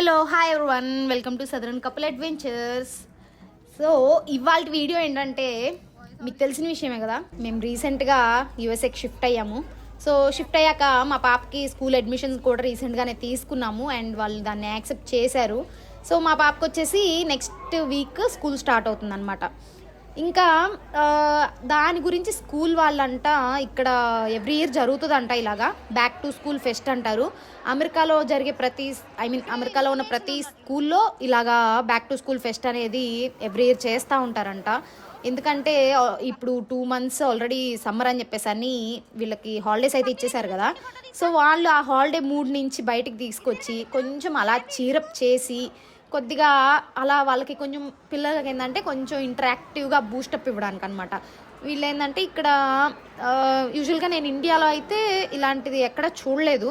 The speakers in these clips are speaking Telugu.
Hello hi everyone, welcome to southern couple adventures. So ఇవాళ వీడియో ఏంటంటే మీకు తెలిసిన విషయమే కదా, మేము రీసెంట్గా యూఎస్ఏకి షిఫ్ట్ అయ్యాము. సో షిఫ్ట్ అయ్యాక మా పాపకి స్కూల్ అడ్మిషన్స్ కూడా రీసెంట్గానే తీసుకున్నాము అండ్ వాళ్ళు దాన్ని యాక్సెప్ట్ చేశారు. సో మా పాపకి వచ్చేసి నెక్స్ట్ వీక్ స్కూల్ స్టార్ట్ అవుతుంది అనమాట. ఇంకా దాని గురించి స్కూల్ వాళ్ళంట ఇక్కడ ఎవ్రీ ఇయర్ జరుగుతుందంట ఇలాగా బ్యాక్ టు స్కూల్ ఫెస్ట్ అంటారు. అమెరికాలో జరిగే అమెరికాలో ఉన్న ప్రతి స్కూల్లో ఇలాగా బ్యాక్ టు స్కూల్ ఫెస్ట్ అనేది ఎవ్రీ ఇయర్ చేస్తూ ఉంటారంట. ఎందుకంటే ఇప్పుడు 2 months ఆల్రెడీ సమ్మర్ అని చెప్పేసి అని వీళ్ళకి హాలిడేస్ అయితే ఇచ్చేసారు కదా. సో వాళ్ళు ఆ హాలిడే మూడ్ నుంచి బయటికి తీసుకొచ్చి కొంచెం అలా చీరప్ చేసి కొద్దిగా అలా వాళ్ళకి కొంచెం పిల్లలకి ఏంటంటే కొంచెం ఇంటరాక్టివ్గా బూస్టప్ ఇవ్వడానికి అనమాట. వీళ్ళు ఏంటంటే ఇక్కడ యూజువల్గా నేను ఇండియాలో అయితే ఇలాంటిది ఎక్కడ చూడలేదు.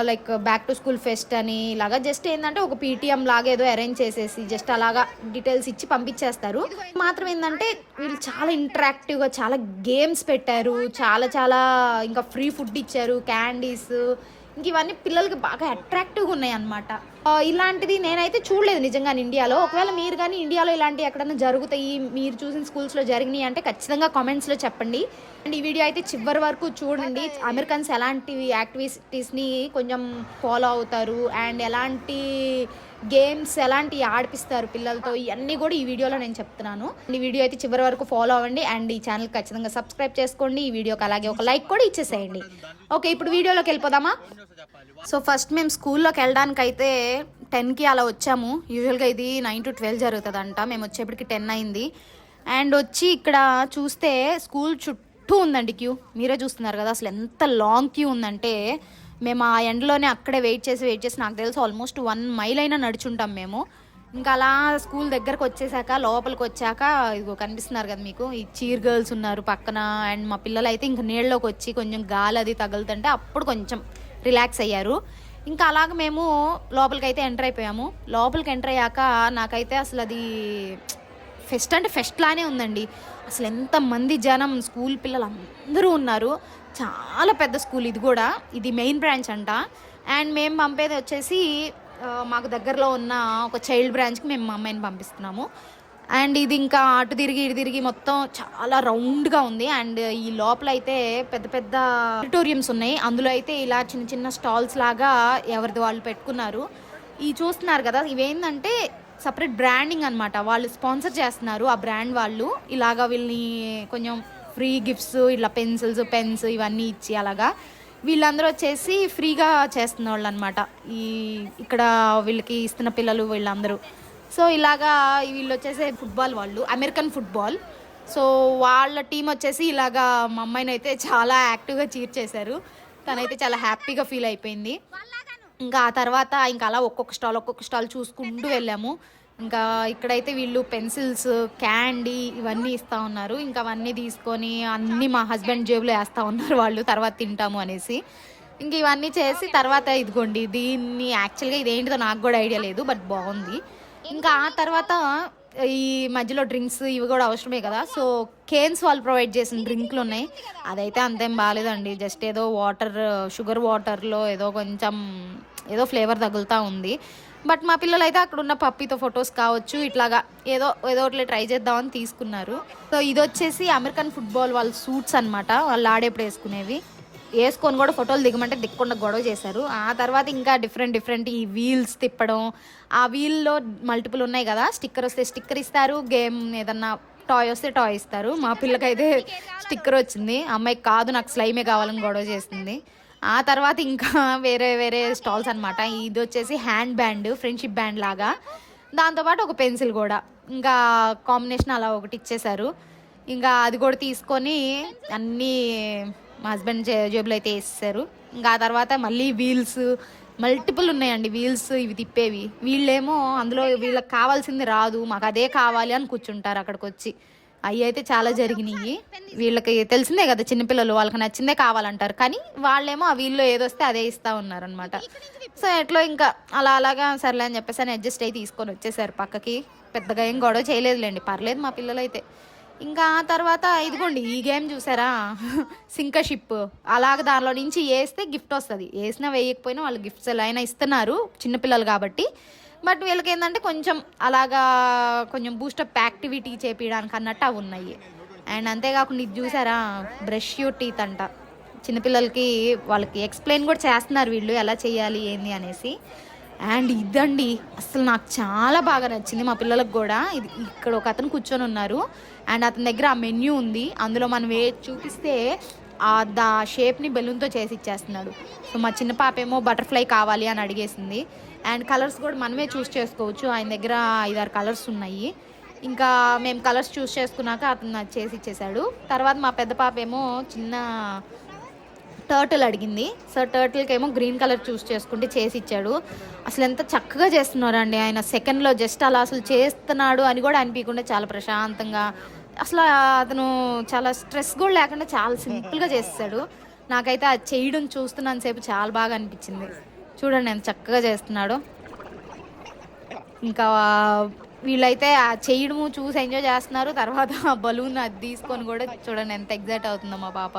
Like back to school pest అని ఇలాగా జస్ట్ ఏంటంటే ఒక పీటీఎం లాగా ఏదో అరేంజ్ చేసేసి జస్ట్ అలాగా డీటెయిల్స్ ఇచ్చి పంపించేస్తారు. మాత్రం ఏంటంటే వీళ్ళు చాలా ఇంటరాక్టివ్గా చాలా గేమ్స్ పెట్టారు, చాలా చాలా ఇంకా ఫ్రీ ఫుడ్ ఇచ్చారు, క్యాండీస్, ఇంక ఇవన్నీ పిల్లలకి బాగా అట్రాక్టివ్గా ఉన్నాయి అనమాట. ఇలాంటిది నేనైతే చూడలేదు నిజంగా ఇండియాలో. ఒకవేళ మీరు కానీ ఇండియాలో ఇలాంటివి ఎక్కడైనా జరుగుతాయి, మీరు చూసిన స్కూల్స్లో జరిగినాయి అంటే ఖచ్చితంగా కామెంట్స్లో చెప్పండి. అండ్ ఈ వీడియో అయితే చివరి వరకు చూడండి. అమెరికన్స్ ఎలాంటి యాక్టివిటీస్ని కొంచెం ఫాలో అవుతారు అండ్ ఎలాంటి గేమ్స్ ఎలాంటి ఆడిపిస్తారు పిల్లలతో, ఇవన్నీ కూడా ఈ వీడియోలో నేను చెప్తున్నాను. ఈ వీడియో అయితే చివరి వరకు ఫాలో అవ్వండి అండ్ ఈ ఛానల్ ఖచ్చితంగా సబ్స్క్రైబ్ చేసుకోండి. ఈ వీడియోకి అలాగే ఒక లైక్ కూడా ఇచ్చేసేయండి. ఓకే, ఇప్పుడు వీడియోలోకి వెళ్ళిపోదామా. సో ఫస్ట్ మేము స్కూల్లోకి వెళ్ళడానికి అయితే 10కి అలా వచ్చాము. యూజువల్గా ఇది 9 to 12 జరుగుతుందంట. మేము వచ్చేప్పటికి 10 అయింది. అండ్ వచ్చి ఇక్కడ చూస్తే స్కూల్ చుట్టూ ఉందండి క్యూ. మీరే చూస్తున్నారు కదా అసలు ఎంత లాంగ్ క్యూ ఉందంటే. మేము ఆ ఎండ్లోనే అక్కడే వెయిట్ చేసి నాకు తెలిసి ఆల్మోస్ట్ 1 mile అయినా నడుచుంటాం మేము. ఇంకా అలా స్కూల్ దగ్గరకు వచ్చేసాక లోపలికి వచ్చాక ఇదిగో కనిపిస్తున్నారు కదా మీకు, ఈ చీర్ గర్ల్స్ ఉన్నారు పక్కన. అండ్ మా పిల్లలు అయితే ఇంకా నీళ్ళలోకి వచ్చి కొంచెం గాలి అది తగులుతుంటే అప్పుడు కొంచెం రిలాక్స్ అయ్యారు. ఇంకా అలాగ మేము లోపలికి అయితే ఎంటర్ అయిపోయాము. లోపలికి ఎంటర్ అయ్యాక నాకైతే అసలు అది ఫెస్ట్ అంటే ఫెస్ట్ లానే ఉందండి. అసలు ఎంతమంది జనం, స్కూల్ పిల్లలు అందరూ ఉన్నారు. చాలా పెద్ద స్కూల్ ఇది కూడా. ఇది మెయిన్ బ్రాంచ్ అంట. అండ్ మేము పంపేది వచ్చేసి మాకు దగ్గరలో ఉన్న ఒక చైల్డ్ బ్రాంచ్కి మేము మా అమ్మాయిని పంపిస్తున్నాము. అండ్ ఇది ఇంకా అటు తిరిగి ఇటు తిరిగి మొత్తం చాలా రౌండ్గా ఉంది. అండ్ ఈ లోపల అయితే పెద్ద పెద్ద ఆడిటోరియంస్ ఉన్నాయి. అందులో అయితే ఇలా చిన్న చిన్న స్టాల్స్ లాగా ఎవరిది వాళ్ళు పెట్టుకున్నారు. ఈ చూస్తున్నారు కదా, ఇవేంటంటే సపరేట్ బ్రాండింగ్ అనమాట. వాళ్ళు స్పాన్సర్ చేస్తున్నారు ఆ బ్రాండ్ వాళ్ళు. ఇలాగా వీళ్ళని కొంచెం ఫ్రీ గిఫ్ట్స్, ఇలా పెన్సిల్స్, పెన్స్ ఇవన్నీ ఇచ్చి అలాగా వీళ్ళందరూ వచ్చేసి ఫ్రీగా చేస్తున్న వాళ్ళు అనమాట. ఇక్కడ వీళ్ళకి ఇస్తున్న పిల్లలు వీళ్ళందరూ. సో ఇలాగా వీళ్ళు వచ్చేసి ఫుట్బాల్ వాళ్ళు, అమెరికన్ ఫుట్బాల్. సో వాళ్ళ టీం వచ్చేసి ఇలాగా మా అమ్మాయిని అయితే చాలా యాక్టివ్గా చీర్ చేశారు. తనైతే చాలా హ్యాపీగా ఫీల్ అయిపోయింది. ఇంకా ఆ తర్వాత ఇంకా అలా ఒక్కొక్క స్టాల్ చూసుకుంటూ వెళ్ళాము. ఇంకా ఇక్కడైతే వీళ్ళు పెన్సిల్స్, క్యాండీ ఇవన్నీ ఇస్తూ ఉన్నారు. ఇంకా అవన్నీ తీసుకొని అన్నీ మా హస్బెండ్ జేబులో వేస్తూ ఉన్నారు వాళ్ళు, తర్వాత తింటాము అనేసి. ఇంక ఇవన్నీ చేసి తర్వాత ఇదిగోండి, దీన్ని యాక్చువల్గా ఇదేంటిదో నాకు కూడా ఐడియా లేదు, బట్ బాగుంది. ఇంకా ఆ తర్వాత ఈ మధ్యలో డ్రింక్స్ ఇవి కూడా అవసరమే కదా. సో కేన్స్ వాళ్ళు ప్రొవైడ్ చేసిన డ్రింక్లు ఉన్నాయి. అదైతే అంతేం బాగాలేదండి. జస్ట్ ఏదో షుగర్ వాటర్లో ఏదో ఫ్లేవర్ తగులుతూ ఉంది. బట్ మా పిల్లలు అయితే అక్కడ ఉన్న పప్పీతో ఫొటోస్ కావచ్చు ఇట్లాగా ఏదో ఒకటి ట్రై చేద్దామని తీసుకున్నారు. సో ఇది వచ్చేసి అమెరికన్ ఫుట్బాల్ వాళ్ళ సూట్స్ అనమాట. వాళ్ళు ఆడేప్పుడు వేసుకొని కూడా ఫోటోలు దిగమంటే దిక్కకుండా గొడవ చేశారు. ఆ తర్వాత ఇంకా డిఫరెంట్ ఈ వీల్స్ తిప్పడం, ఆ వీల్లో మల్టిపుల్ ఉన్నాయి కదా, స్టిక్కర్ వస్తే స్టిక్కర్ ఇస్తారు, గేమ్ ఏదన్నా టాయ్ వస్తే టాయ్ ఇస్తారు. మా పిల్లకైతే స్టిక్కర్ వచ్చింది, అమ్మాయికి కాదు నాకు స్లైమే కావాలని గొడవ చేసింది. ఆ తర్వాత ఇంకా వేరే స్టాల్స్ అనమాట. ఇది వచ్చేసి హ్యాండ్ బ్యాండ్, ఫ్రెండ్షిప్ బ్యాండ్ లాగా, దాంతోపాటు ఒక పెన్సిల్ కూడా, ఇంకా కాంబినేషన్ అలా ఒకటి ఇచ్చేశారు. ఇంకా అది కూడా తీసుకొని అన్నీ మా హస్బెండ్ జేబులో అయితే వేసేసారు. ఇంకా ఆ తర్వాత మళ్ళీ వీల్స్ మల్టిపుల్ ఉన్నాయండి. వీల్స్ ఇవి తిప్పేవి. వీళ్ళేమో అందులో వీళ్ళకి కావాల్సింది రాదు, మాకు అదే కావాలి అని కూర్చుంటారు అక్కడికి వచ్చి. అవి అయితే చాలా జరిగినాయి. వీళ్ళకి తెలిసిందే కదా, చిన్నపిల్లలు వాళ్ళకి నచ్చిందే కావాలంటారు. కానీ వాళ్ళేమో ఆ వీళ్ళు ఏదొస్తే అదే ఇస్తూ ఉన్నారనమాట. సో ఎట్లో ఇంకా అలాగా సర్లే అని చెప్పేసి అని అడ్జస్ట్ అయ్యి తీసుకొని వచ్చేసారు పక్కకి. పెద్దగా ఏం గొడవ చేయలేదులేండి, పర్లేదు మా పిల్లలు అయితే. ఇంకా తర్వాత ఇదిగోండి ఈ గేమ్ చూసారా, సింకషిప్. అలాగ దానిలో నుంచి వేస్తే గిఫ్ట్ వస్తుంది, వేసినా వేయకపోయినా వాళ్ళు గిఫ్ట్స్ ఎలా అయినా ఇస్తున్నారు చిన్నపిల్లలు కాబట్టి. బట్ వీళ్ళకి ఏంటంటే కొంచెం అలాగా కొంచెం బూస్టప్ యాక్టివిటీ చేపించడానికి అన్నట్టు అవి ఉన్నాయి. అండ్ అంతేకాకుండా ఇది చూసారా, బ్రష్ యూ టీత్ అంట. చిన్నపిల్లలకి వాళ్ళకి ఎక్స్ప్లెయిన్ కూడా చేస్తున్నారు వీళ్ళు ఎలా చేయాలి ఏంది అనేసి. అండ్ ఇదండి అసలు నాకు చాలా బాగా నచ్చింది, మా పిల్లలకు కూడా. ఇది ఇక్కడ ఒక అతను కూర్చొని ఉన్నారు అండ్ అతని దగ్గర ఆ మెన్యూ ఉంది, అందులో మనం చూపిస్తే దా షేప్ని బెలూన్తో చేసి ఇచ్చేస్తున్నాడు. సో మా చిన్న పాప ఏమో బటర్ఫ్లై కావాలి అని అడిగేసింది. అండ్ కలర్స్ కూడా మనమే చూస్ చేసుకోవచ్చు, ఆయన దగ్గర 5-6 కలర్స్ ఉన్నాయి. ఇంకా మేము కలర్స్ చూస్ చేసుకున్నాక అతను చేసి ఇచ్చేసాడు. తర్వాత మా పెద్ద పాప ఏమో చిన్న టర్టిల్ అడిగింది. సో టర్టిల్కి ఏమో గ్రీన్ కలర్ చూస్ చేసుకుంటే చేసి ఇచ్చాడు. అసలు ఎంత చక్కగా చేస్తున్నారండి ఆయన, సెకండ్లో జస్ట్ అలా అసలు చేస్తున్నాడు అని కూడా అనిపించకుండా చాలా ప్రశాంతంగా, అసలు అతను చాలా స్ట్రెస్ కూడా లేకుండా చాలా సింపుల్గా చేస్తాడు. నాకైతే అది చేయడం చూస్తున్నంతసేపు చాలా బాగా అనిపించింది. చూడండి ఎంత చక్కగా చేస్తున్నాడు. ఇంకా వీళ్ళైతే ఆ చేయడము చూసి ఎంజాయ్ చేస్తున్నారు. తర్వాత బలూన్ అది తీసుకొని కూడా చూడండి ఎంత ఎగ్జైట్ అవుతుందో మా పాప.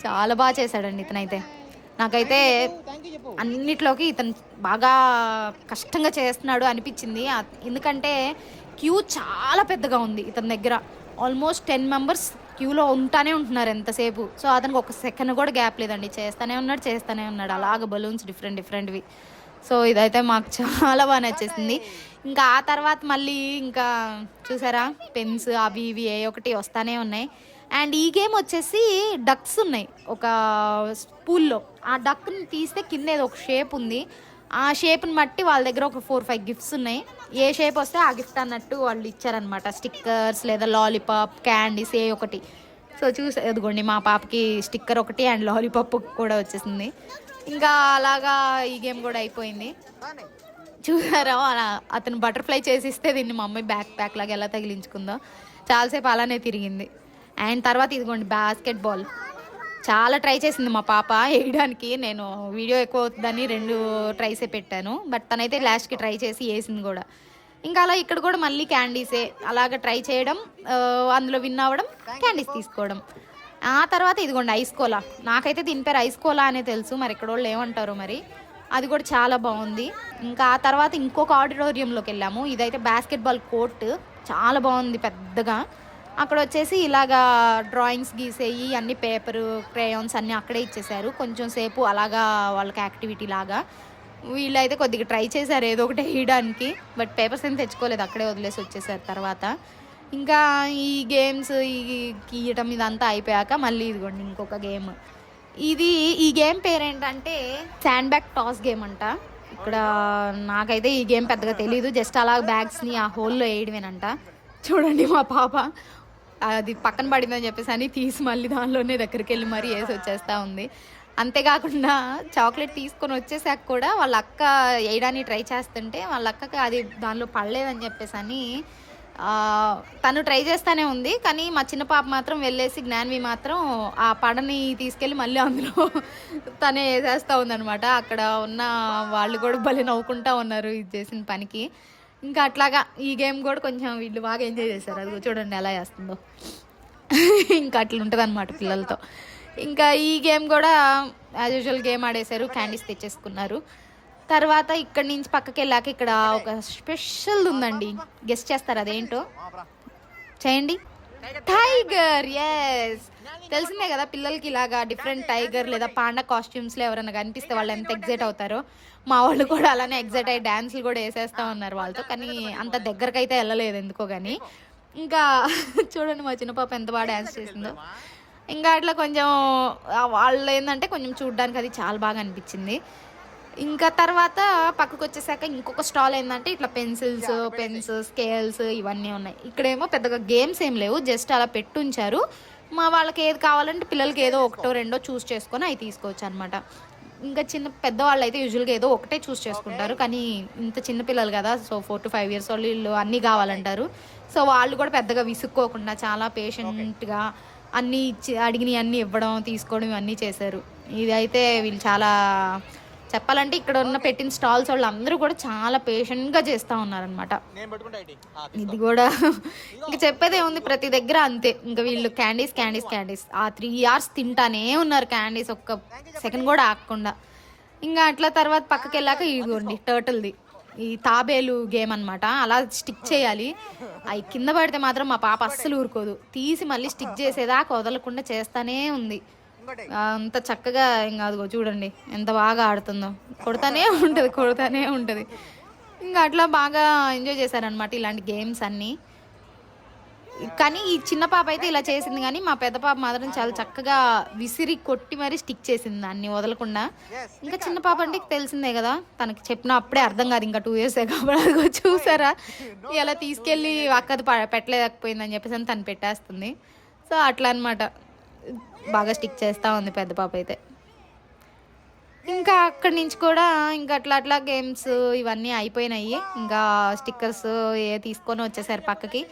చాలా బాగా చేశాడండి ఇతనైతే. నాకైతే అన్నిట్లోకి ఇతను బాగా కష్టంగా చేస్తున్నాడు అనిపించింది. ఎందుకంటే క్యూ చాలా పెద్దగా ఉంది ఇతని దగ్గర. ఆల్మోస్ట్ 10 మెంబర్స్ క్యూలో ఉంటానే ఉంటున్నారు ఎంతసేపు. సో అతనికి ఒక సెకండ్ కూడా గ్యాప్ లేదండి, చేస్తూనే ఉన్నాడు అలాగ బలూన్స్ డిఫరెంట్వి. సో ఇదైతే మాకు చాలా బాగా నచ్చేసింది. ఇంకా ఆ తర్వాత మళ్ళీ ఇంకా చూసారా పెన్స్ అవి ఇవి ఏ ఒకటి వస్తానే ఉన్నాయి. అండ్ ఈ గేమ్ వచ్చేసి డక్స్ ఉన్నాయి ఒక పూల్లో. ఆ డక్ని తీస్తే కింద ఏదో ఒక షేప్ ఉంది, ఆ షేప్ని బట్టి వాళ్ళ దగ్గర ఒక 4-5 గిఫ్ట్స్ ఉన్నాయి. ఏ షేప్ వస్తే ఆ గిఫ్ట్ అన్నట్టు వాళ్ళు ఇచ్చారనమాట. స్టిక్కర్స్ లేదా లాలీపాప్, క్యాండీస్ ఏ ఒకటి. సో ఎదుగోండి మా పాపకి స్టిక్కర్ ఒకటి అండ్ లాలీపాప్ కూడా వచ్చేసింది. ఇంకా అలాగా ఈ గేమ్ కూడా అయిపోయింది. చూసారా అలా అతను బటర్ఫ్లై చేసిస్తే దీన్ని మా అమ్మాయి బ్యాక్ లాగా ఎలా తగిలించుకుందో, చాలాసేపు అలానే తిరిగింది. అండ్ తర్వాత ఇదిగోండి బాస్కెట్ బాల్ చాలా ట్రై చేసింది మా పాప వేయడానికి. నేను వీడియో ఎక్కువ అవుతుందని 2 ట్రైసే పెట్టాను, బట్ తనైతే లాస్ట్కి ట్రై చేసి వేసింది కూడా. ఇంకా అలా ఇక్కడ కూడా మళ్ళీ క్యాండీసే అలాగ ట్రై చేయడం, అందులో విన్ అవ్వడం, క్యాండీస్ తీసుకోవడం. ఆ తర్వాత ఇదిగోండి ఐస్ కోలా. నాకైతే దీని పేరు ఐస్ కోలా అనే తెలుసు, మరి ఇక్కడ వాళ్ళు ఏమంటారో మరి. అది కూడా చాలా బాగుంది. ఇంకా ఆ తర్వాత ఇంకొక ఆడిటోరియంలోకి వెళ్ళాము. ఇదైతే బాస్కెట్బాల్ కోర్ట్, చాలా బాగుంది పెద్దగా. అక్కడ వచ్చేసి ఇలాగా డ్రాయింగ్స్ గీసేయి అన్ని పేపరు క్రేయాన్స్ అన్నీ అక్కడే ఇచ్చేసారు. కొంచెం సేపు అలాగా వాళ్ళకి యాక్టివిటీ లాగా. వీళ్ళైతే కొద్దిగా ట్రై చేశారు ఏదో ఒకటి వేయడానికి, బట్ పేపర్స్ ఏం తెచ్చుకోలేదు, అక్కడే వదిలేసి వచ్చేసారు. తర్వాత ఇంకా ఈ గేమ్స్ ఈ గీయటం ఇదంతా అయిపోయాక మళ్ళీ ఇదిగోండి ఇంకొక గేమ్. ఈ గేమ్ పేరేంటంటే శాండ్ బ్యాగ్ టాస్ గేమ్ అంట. ఇక్కడ నాకైతే ఈ గేమ్ పెద్దగా తెలీదు, జస్ట్ అలా బ్యాగ్స్ని ఆ హోల్లో వేయడమేనంట. చూడండి మా పాప అది పక్కన పడిందని చెప్పేసి అని తీసి మళ్ళీ దానిలోనే దగ్గరికి వెళ్ళి మరీ వేసి వచ్చేస్తూ ఉంది. అంతేకాకుండా చాక్లెట్ తీసుకొని వచ్చేసాక కూడా వాళ్ళ అక్క వేయడానికి ట్రై చేస్తుంటే వాళ్ళ అక్కకి అది దానిలో పడలేదని చెప్పేసి అని తను ట్రై చేస్తూనే ఉంది. కానీ మా చిన్న పాప మాత్రం వెళ్ళేసి జ్ఞాన్వి మాత్రం ఆ పడని తీసుకెళ్ళి మళ్ళీ అందులో తనే వేసేస్తూ ఉందనమాట. అక్కడ ఉన్న వాళ్ళు కూడా భలే నవ్వుకుంటూ ఉన్నారు ఇది చేసిన పనికి. ఇంకా అట్లాగా ఈ గేమ్ కూడా కొంచెం వీళ్ళు బాగా ఎంజాయ్ చేశారు. అది చూడండి ఎలా చేస్తుందో. ఇంకా అట్లా ఉంటుంది అనమాట పిల్లలతో. ఇంకా ఈ గేమ్ కూడా యాజ్ యూజువల్ గేమ్ ఆడేశారు, క్యాండీస్ తెచ్చేసుకున్నారు. తర్వాత ఇక్కడ నుంచి పక్కకి వెళ్ళాక ఇక్కడ ఒక స్పెషల్ ఉందండి, గెస్ట్ చేస్తారు అదేంటో చేయండి. టైగర్, ఎస్ తెలిసిందే కదా పిల్లలకి ఇలాగా డిఫరెంట్ టైగర్ లేదా పాండా కాస్ట్యూమ్స్లో ఎవరైనా కనిపిస్తే వాళ్ళు ఎంత ఎగ్జైట్ అవుతారో. మా వాళ్ళు కూడా అలానే ఎగ్జైట్ అయ్యి డ్యాన్సులు కూడా వేసేస్తూ ఉన్నారు వాళ్ళతో, కానీ అంత దగ్గరకైతే వెళ్ళలేదు ఎందుకో కానీ. ఇంకా చూడండి మా చిన్న పాప ఎంత బాగా డ్యాన్స్ చేసిందో. ఇంకా అట్లా కొంచెం వాళ్ళు ఏంటంటే కొంచెం చూడడానికి అది చాలా బాగా అనిపించింది. ఇంకా తర్వాత పక్కకు వచ్చేసాక ఇంకొక స్టాల్ ఏంటంటే ఇట్లా పెన్స్, స్కేల్స్ ఇవన్నీ ఉన్నాయి. ఇక్కడేమో పెద్దగా గేమ్స్ ఏం లేవు, జస్ట్ అలా పెట్టుంచారు. మా వాళ్ళకి ఏది కావాలంటే పిల్లలకి ఏదో 1-2 చూస్ చేసుకొని అవి తీసుకోవచ్చు అనమాట. ఇంకా పెద్దవాళ్ళు అయితే యూజువల్గా ఏదో ఒకటే చూస్ చేసుకుంటారు, కానీ ఇంత చిన్న పిల్లలు కదా, సో 4 to 5 years వాళ్ళు అన్నీ కావాలంటారు. సో వాళ్ళు కూడా పెద్దగా విసుక్కోకుండా చాలా పేషెంట్గా అన్నీ ఇచ్చి అడిగినవి అన్నీ ఇవ్వడం తీసుకోవడం ఇవన్నీ చేశారు. ఇదైతే వీళ్ళు చాలా చెప్పాలంటే ఇక్కడ ఉన్న పెట్టిన స్టాల్స్ వాళ్ళు అందరూ కూడా చాలా పేషెంట్గా చేస్తూ ఉన్నారనమాట. ఇది కూడా ఇంకా చెప్పేదే ఉంది, ప్రతి దగ్గర అంతే. ఇంకా వీళ్ళు క్యాండీస్ క్యాండీస్ క్యాండీస్ ఆ 3 hours తింటానే ఉన్నారు క్యాండీస్, ఒక్క సెకండ్ కూడా ఆగకుండా. ఇంకా అట్లా తర్వాత పక్కకి వెళ్ళాక ఇదిగోండి టర్టిల్ది ఈ తాబేలు గేమ్ అనమాట. అలా స్టిక్ చేయాలి, అవి కింద పడితే మాత్రం మా పాప అస్సలు ఊరుకోదు, తీసి మళ్ళీ స్టిక్ చేసేదాకా వదలకుండా చేస్తానే ఉంది. అంత చక్కగా ఇంకా అదిగో చూడండి ఎంత బాగా ఆడుతుందో, కొడతానే ఉంటుంది. ఇంకా అట్లా బాగా ఎంజాయ్ చేశారనమాట ఇలాంటి గేమ్స్ అన్నీ. కానీ ఈ చిన్న పాప అయితే ఇలా చేసింది, కానీ మా పెద్ద పాప మాత్రం చాలా చక్కగా విసిరి కొట్టి మరీ స్టిక్ చేసింది దాన్ని వదలకుండా. ఇంకా చిన్న పాప అంటే తెలిసిందే కదా, తనకి చెప్పిన అప్పుడే అర్థం కాదు, ఇంకా 2 years కాబట్టి చూసారా ఇలా తీసుకెళ్ళి అక్కది పెట్టలేకపోయిందని చెప్పేసి తను పెట్టేస్తుంది. సో అట్లా అనమాట, బాగా స్టిక్ చేస్తూ ఉంది పెద్ద పాప అయితే. ఇంకా అక్కడి నుంచి కూడా ఇంకా అట్లా గేమ్స్ ఇవన్నీ అయిపోయినాయి. ఇంకా స్టిక్కర్స్ తీసుకొని వచ్చేసారు పక్కకి.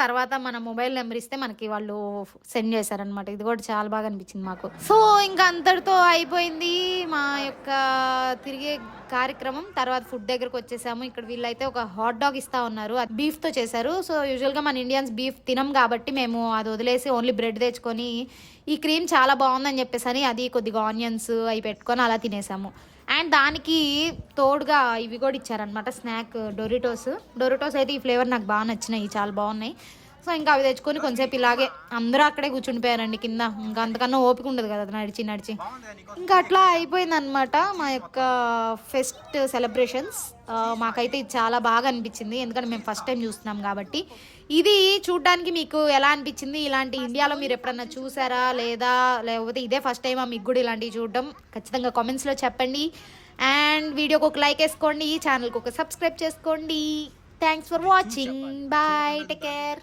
తర్వాత మన మొబైల్ నెంబర్ ఇస్తే మనకి వాళ్ళు సెండ్ చేశారనమాట. ఇది కూడా చాలా బాగా అనిపించింది మాకు. సో ఇంకా అంతటితో అయిపోయింది మా యొక్క తిరిగే కార్యక్రమం. తర్వాత ఫుడ్ దగ్గరకు వచ్చేసాము. ఇక్కడ వీళ్ళైతే ఒక హాట్ డాగ్ ఇస్తా ఉన్నారు, అది బీఫ్తో చేశారు. సో యూజువల్గా మన ఇండియన్స్ బీఫ్ తినం కాబట్టి మేము అది వదిలేసి ఓన్లీ బ్రెడ్ తెచ్చుకొని ఈ క్రీమ్ చాలా బాగుందని చెప్పేసి అది కొద్దిగా ఆనియన్స్ అవి పెట్టుకొని అలా తినేసాము. అండ్ దానికి తోడుగా ఇవి కూడా ఇచ్చారనమాట స్నాక్, డొరిటోస్ అయితే ఈ ఫ్లేవర్ నాకు బాగా నచ్చినాయి, చాలా బాగున్నాయి. సో ఇంకా అవి తెచ్చుకొని కొంచెంసేపు ఇలాగే అందరూ అక్కడే కూర్చుండిపోయారండి కింద. ఇంకా అంతకన్నా ఓపిక ఉండదు కదా నడిచి. ఇంకా అట్లా అయిపోయింది అనమాట మా యొక్క ఫెస్ట్ సెలబ్రేషన్స్. మాకైతే ఇది చాలా బాగా అనిపించింది, ఎందుకంటే మేము ఫస్ట్ టైం చూస్తున్నాం కాబట్టి. ఇది చూడడానికి మీకు ఎలా అనిపించింది? ఇలాంటి ఇండియాలో మీరు ఎప్పుడన్నా చూసారా లేకపోతే ఇదే ఫస్ట్ టైమా మీకు కూడా ఇలాంటివి చూడడం? ఖచ్చితంగా కామెంట్స్లో చెప్పండి. అండ్ వీడియోకి ఒక లైక్ వేసుకోండి, ఛానల్కి ఒక సబ్స్క్రైబ్ చేసుకోండి. Thanks for watching, bye, take care.